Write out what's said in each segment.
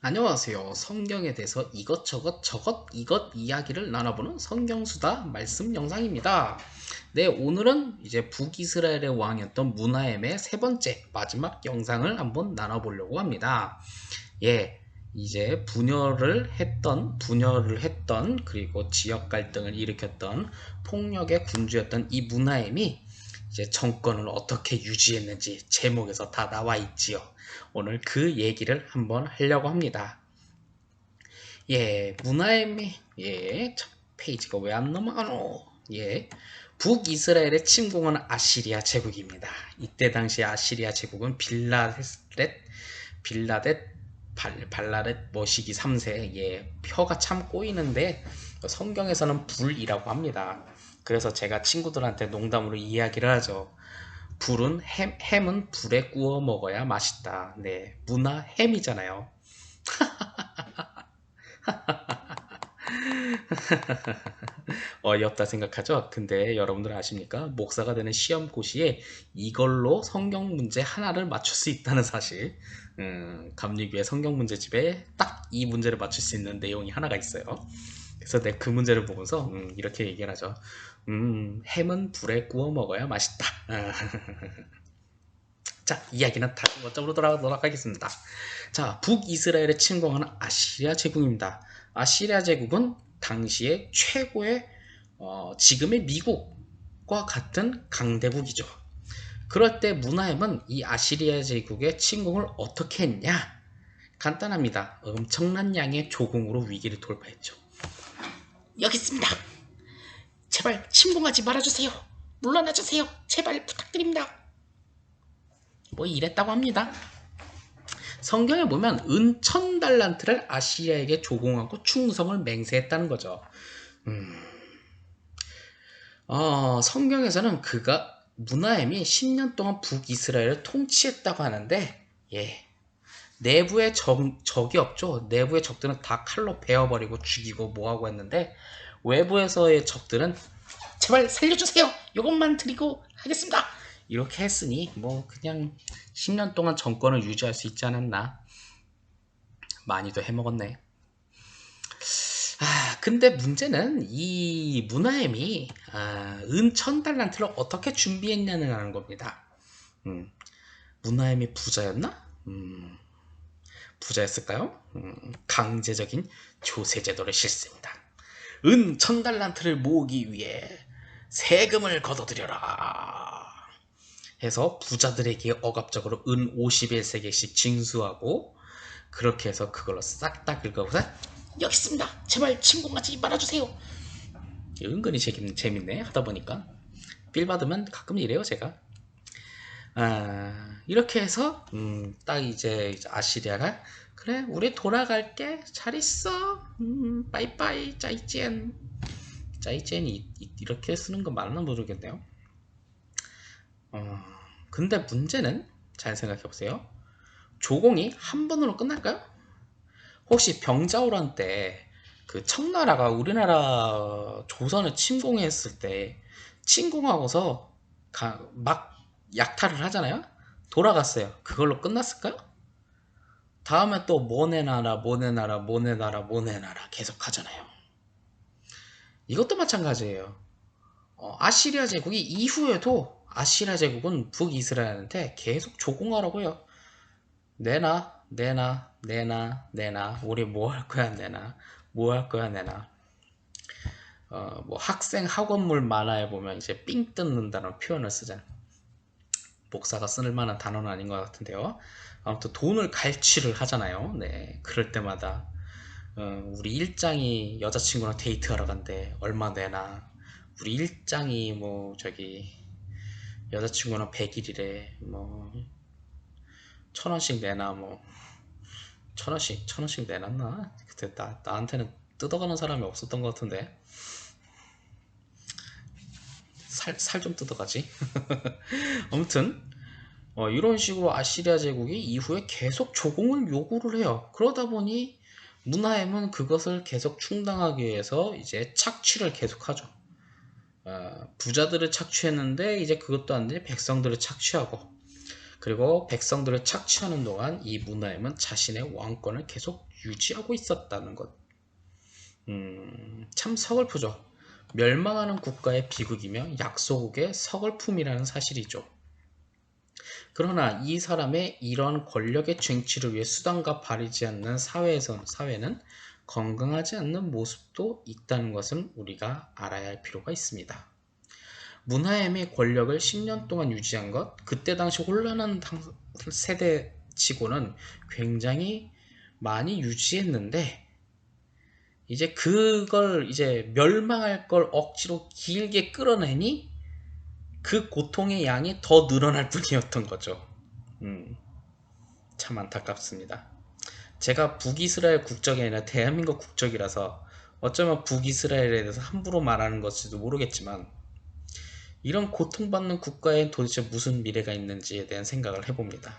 안녕하세요. 성경에 대해서 이것저것 저것 이것 이야기를 나눠보는 성경수다 말씀 영상입니다. 네, 오늘은 이제 북이스라엘의 왕이었던 문하엠의 세 번째 마지막 영상을 한번 나눠보려고 합니다. 예, 이제 분열을 했던 그리고 지역 갈등을 일으켰던 폭력의 군주였던 이 문하엠이 이제 정권을 어떻게 유지했는지 제목에서 다 나와 있지요. 오늘 그 얘기를 한번 하려고 합니다. 예, 문하엠이 참, 페이지가 왜 안 넘어가노? 예, 북이스라엘의 침공은 아시리아 제국입니다. 이때 당시 아시리아 제국은 빌라댓 발라렛 머시기 3세. 예, 혀가 참 꼬이는데 성경에서는 불이라고 합니다. 그래서 제가 친구들한테 농담으로 이야기를 하죠. 햄은 불에 구워 먹어야 맛있다. 네, 문화 햄이잖아요. 어이없다 생각하죠? 근데 여러분들 아십니까? 목사가 되는 시험고시에 이걸로 성경 문제 하나를 맞출 수 있다는 사실. 감리교회 성경 문제집에 딱 이 문제를 맞출 수 있는 내용이 하나가 있어요. 그래서 내가 그 문제를 보면서 이렇게 얘기를 하죠. 햄은 불에 구워 먹어야 맛있다. 자, 이야기는 다시 원점으로 돌아가도록 하겠습니다. 자, 북이스라엘의 침공하는 아시리아 제국입니다. 아시리아 제국은 당시의 최고의 지금의 미국과 같은 강대국이죠. 그럴 때 문하엠은 이 아시리아 제국의 침공을 어떻게 했냐? 간단합니다. 엄청난 양의 조공으로 위기를 돌파했죠. 여기 있습니다. 제발 침공하지 말아주세요. 물러나주세요. 제발 부탁드립니다. 뭐 이랬다고 합니다. 성경에 보면 은 1000달란트를 아시리아에게 조공하고 충성을 맹세했다는 거죠. 성경에서는 그가 문하엠이 10년 동안 북이스라엘을 통치했다고 하는데, 예, 내부에 적이 없죠. 내부의 적들은 다 칼로 베어버리고 죽이고 뭐하고 했는데, 외부에서의 적들은 제발 살려주세요. 이것만 드리고 하겠습니다. 이렇게 했으니 뭐 그냥 10년 동안 정권을 유지할 수 있지 않았나. 많이도 해먹었네. 근데 문제는 이 문하엠이 은 1000달란트를 어떻게 준비했냐는 겁니다. 문하엠이 부자였나? 부자였을까요? 강제적인 조세 제도를 실습니다. 은 1000달란트를 모으기 위해 세금을 걷어들여라 해서 부자들에게 억압적으로 은 51세계씩 징수하고, 그렇게 해서 그걸로 싹 다 긁어서 여기 있습니다. 제발 침공하지 말아주세요. 은근히 재밌네 하다 보니까. 빌 받으면 가끔 이래요 제가. 이렇게 해서 딱 이제 아시리아가 그래 우리 돌아갈게 잘 있어 빠이빠이 짜이젠. 짜이젠이 이렇게 쓰는 거 맞나 모르겠네요. 근데 문제는 잘 생각해 보세요. 조공이 한 번으로 끝날까요? 혹시 병자호란 때 그 청나라가 우리나라 조선을 침공했을 때 침공하고서 막 약탈을 하잖아요. 돌아갔어요. 그걸로 끝났을까요? 다음에 또 뭐내나라 계속 하잖아요. 이것도 마찬가지예요. 아시리아 제국이 이후에도 아시리아 제국은 북이스라엘한테 계속 조공하라고요. 내놔 우리 뭐 할 거야 내놔 뭐 할 거야 내놔. 뭐 학생 학원물 만화에 보면 이제 삥 뜯는다는 표현을 쓰잖아요. 목사가 쓸 만한 단어는 아닌 것 같은데요. 아무튼 돈을 갈취를 하잖아요. 네, 그럴 때마다 우리 일장이 여자친구랑 데이트하러 간대 얼마 내나, 우리 일장이 뭐 저기 여자친구랑 100일이래 뭐 1000원씩 내나, 뭐 1000원씩 내놨나? 그때 나한테는 뜯어가는 사람이 없었던 것 같은데. 살 좀 뜯어가지. 아무튼 이런 식으로 아시리아 제국이 이후에 계속 조공을 요구를 해요. 그러다 보니 문하엠은 그것을 계속 충당하기 위해서 이제 착취를 계속하죠. 부자들을 착취했는데 이제 그것도 안 돼 백성들을 착취하고, 그리고 백성들을 착취하는 동안 이 문하임은 자신의 왕권을 계속 유지하고 있었다는 것. 참 서글프죠. 멸망하는 국가의 비극이며 약소국의 서글픔이라는 사실이죠. 그러나 이 사람의 이런 권력의 쟁취를 위해 수단과 바르지 않는 사회는 건강하지 않는 모습도 있다는 것을 우리가 알아야 할 필요가 있습니다. 문하엠의 권력을 10년 동안 유지한 것, 그때 당시 혼란한 세대치고는 굉장히 많이 유지했는데, 이제 그걸 이제 멸망할 걸 억지로 길게 끌어내니 그 고통의 양이 더 늘어날 뿐이었던 거죠. 참 안타깝습니다. 제가 북이스라엘 국적이 아니라 대한민국 국적이라서 어쩌면 북이스라엘에 대해서 함부로 말하는 것일지도 모르겠지만, 이런 고통받는 국가에 도대체 무슨 미래가 있는지에 대한 생각을 해봅니다.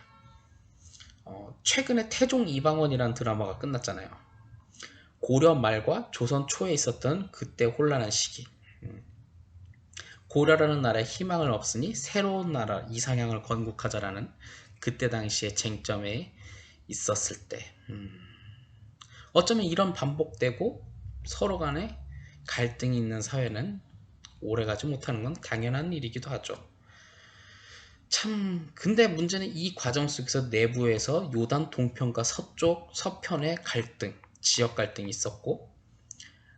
최근에 태종 이방원이라는 드라마가 끝났잖아요. 고려 말과 조선 초에 있었던 그때 혼란한 시기. 고려라는 나라에 희망을 없으니 새로운 나라 이상향을 건국하자라는 그때 당시의 쟁점에 있었을 때, 어쩌면 이런 반복되고 서로 간에 갈등이 있는 사회는 오래가지 못하는 건 당연한 일이기도 하죠. 참, 근데 문제는 이 과정 속에서 내부에서 요단 동편과 서편의 갈등, 지역 갈등이 있었고,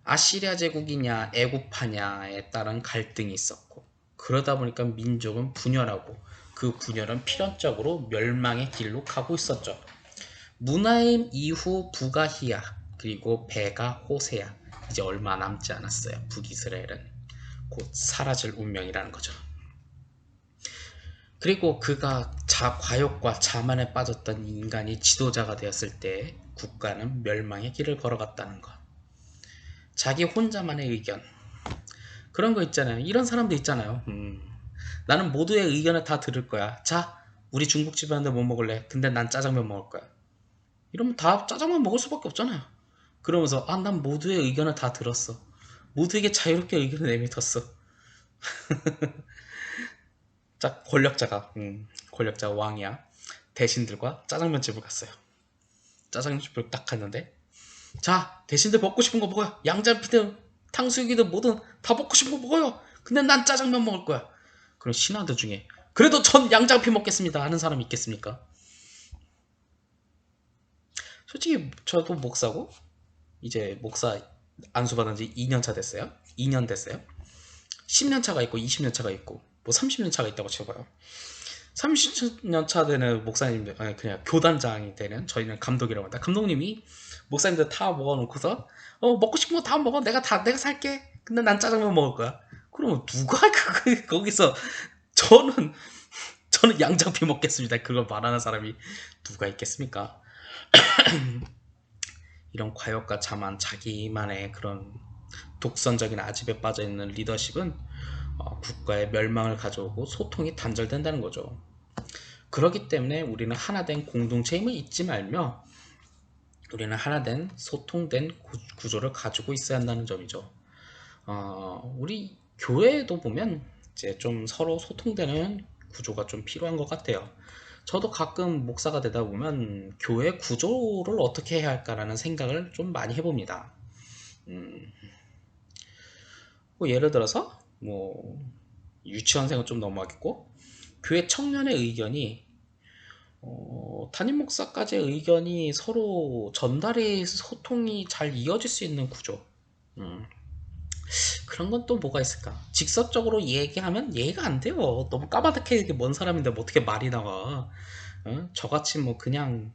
아시리아 제국이냐 애굽파냐에 따른 갈등이 있었고, 그러다 보니까 민족은 분열하고 그 분열은 필연적으로 멸망의 길로 가고 있었죠. 문하임 이후 부가히야 그리고 베가 호세야, 이제 얼마 남지 않았어요. 북이스라엘은 곧 사라질 운명이라는 거죠. 그리고 그가 과욕과 자만에 빠졌던 인간이 지도자가 되었을 때 국가는 멸망의 길을 걸어갔다는 것. 자기 혼자만의 의견, 그런 거 있잖아요. 이런 사람도 있잖아요. 나는 모두의 의견을 다 들을 거야. 자, 우리 중국집에 왔는데 뭐 먹을래? 근데 난 짜장면 먹을 거야. 이러면 다 짜장면 먹을 수밖에 없잖아요. 그러면서 난 모두의 의견을 다 들었어. 모두에게 자유롭게 의견을 내밀었어. 자, 권력자가 왕이야. 대신들과 짜장면집을 갔어요. 짜장면집을 딱 갔는데, 자, 대신들 먹고 싶은 거 먹어요. 양장피든 탕수육이든 뭐든 다 먹고 싶은 거 먹어요. 근데 난 짜장면 먹을 거야. 그럼 신하들 중에 그래도 전 양장피 먹겠습니다 하는 사람이 있겠습니까? 솔직히 저도 목사고, 이제 목사 안수 받은 지 2년 차 됐어요. 2년 됐어요. 10년 차가 있고 20년 차가 있고 뭐 30년 차가 있다고 쳐봐요. 30년 차 되는 목사님들, 아니 그냥 교단장이 되는, 저희는 감독이라고 합니다. 감독님이 목사님들 다 먹어놓고서 먹고 싶은 거 다 먹어. 내가 살게. 근데 난 짜장면 먹을 거야. 그러면 누가 거기서 저는 양장피 먹겠습니다. 그걸 말하는 사람이 누가 있겠습니까? 이런 과욕과 자만, 자기만의 그런 독선적인 아집에 빠져있는 리더십은 국가의 멸망을 가져오고 소통이 단절된다는 거죠. 그렇기 때문에 우리는 하나된 공동체임을 잊지 말며, 우리는 하나된 소통된 구조를 가지고 있어야 한다는 점이죠. 우리 교회에도 보면 이제 좀 서로 소통되는 구조가 좀 필요한 것 같아요. 저도 가끔 목사가 되다 보면 교회 구조를 어떻게 해야 할까라는 생각을 좀 많이 해봅니다. 뭐 예를 들어서 뭐 유치원생은 좀 넘어가겠고, 교회 청년의 의견이 담임 목사까지의 의견이 서로 전달이, 소통이 잘 이어질 수 있는 구조. 그런 건 또 뭐가 있을까? 직접적으로 얘기하면 이해가 안 돼요. 너무 까마득하게 먼 사람인데 뭐 어떻게 말이 나와? 저같이 뭐 그냥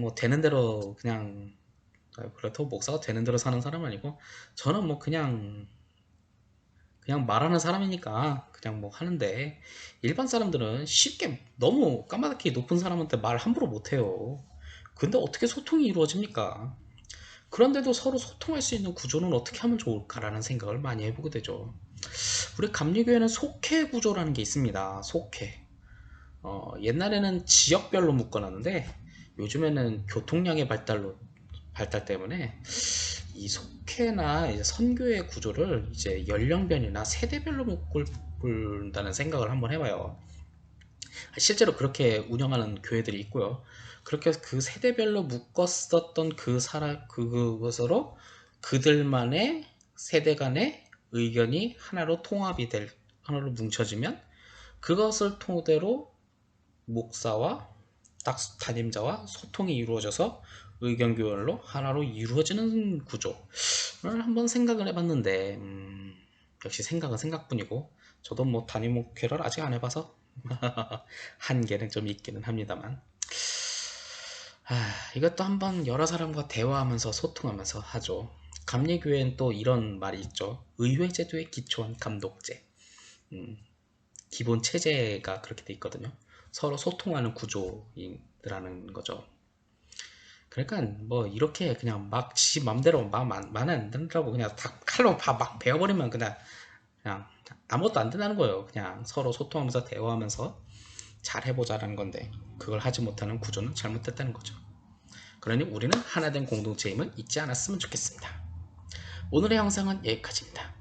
뭐 되는 대로 그냥, 그렇다고 목사가 되는 대로 사는 사람 아니고, 저는 뭐 그냥 말하는 사람이니까 그냥 뭐 하는데, 일반 사람들은 쉽게 너무 까마득히 높은 사람한테 말 함부로 못해요. 근데 어떻게 소통이 이루어집니까? 그런데도 서로 소통할 수 있는 구조는 어떻게 하면 좋을까라는 생각을 많이 해보게 되죠. 우리 감리교회는 속회 구조라는 게 있습니다. 속회. 옛날에는 지역별로 묶어놨는데 요즘에는 교통량의 발달 때문에 이 속회나 이제 선교의 구조를 이제 연령별이나 세대별로 묶는다는 생각을 한번 해봐요. 실제로 그렇게 운영하는 교회들이 있고요. 그렇게 해서 그 세대별로 묶었었던 그것으로 그들만의 세대 간의 의견이 하나로 통합이 하나로 뭉쳐지면 그것을 토대로 목사와 딱 담임자와 소통이 이루어져서 의견 교환로 하나로 이루어지는 구조를 한번 생각을 해봤는데 역시 생각은 생각뿐이고 저도 뭐 담임 목회를 아직 안 해봐서 한계는 좀 있기는 합니다만 이것도 한번 여러 사람과 대화하면서 소통하면서 하죠. 감리교회는 또 이런 말이 있죠. 의회제도에 기초한 감독제. 기본 체제가 그렇게 돼 있거든요. 서로 소통하는 구조라는 거죠. 그러니까 뭐 이렇게 그냥 막 지 맘대로 마음에 안 든다고 그냥 다 칼로 막 베어버리면 그냥 아무것도 안 된다는 거예요. 그냥 서로 소통하면서 대화하면서 잘 해보자라는 건데 그걸 하지 못하는 구조는 잘못됐다는 거죠. 그러니 우리는 하나된 공동체임을 잊지 않았으면 좋겠습니다. 오늘의 영상은 여기까지입니다.